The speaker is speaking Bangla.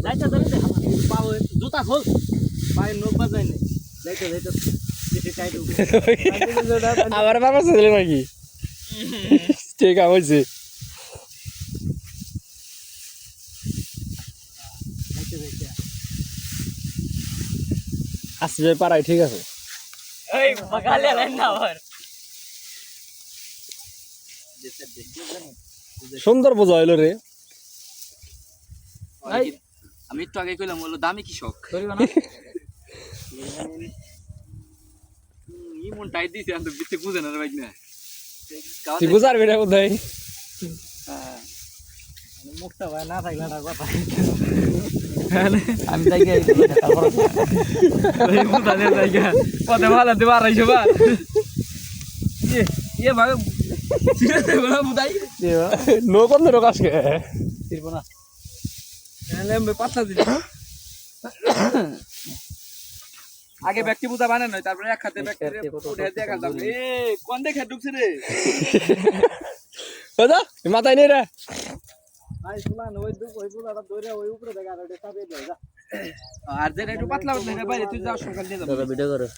যাইতে যাইতে পাও জুতা খোল পায়ে নখ বাজাই নে যাইতে যাইতে বেশি টাইট আবার বাবা চলে নাকি ঠিক আছে যাইতে যাইতে আসবে পারাই ঠিক আছে এই বগালে লাইন না আবার সুন্দর বোঝা হইলো রে আমি একটু আগে কইলাম বললো দামি কৃষক করিবা না ইমন টাইট দিছে আমি তো বিতে বুঝে না রে ভাই না তুই বুঝারবি না কোথায় মুখটা ভাই না থাকলে না কথা আমি জায়গা তারপর এই বুঝালে জায়গা পথে ভালো দিবা আড়াইশো বার ইয়ে ভাই সিরিয়াস বলা বুঝাই নো কোন রোগ আজকে তিরবো না এলে আমি পাতলা দিই আগে ব্যক্তি বুঝা বানানো নয় তারপরে এক হাতে ব্যক্তি উঠে দিয়ে গেলাম এ কোন দেখে ঢুকছে রে দাদা মাথায় নেই রে আই শুলা নই দুক ওই পুরাটা ধরে ওই উপরে দেখা আর এটা চাপিয়ে দাও যা আর যে একটু পাতলা পাতলা বাইরে তুই যাও সকাল দিয়ে যাবো ভিডিও করো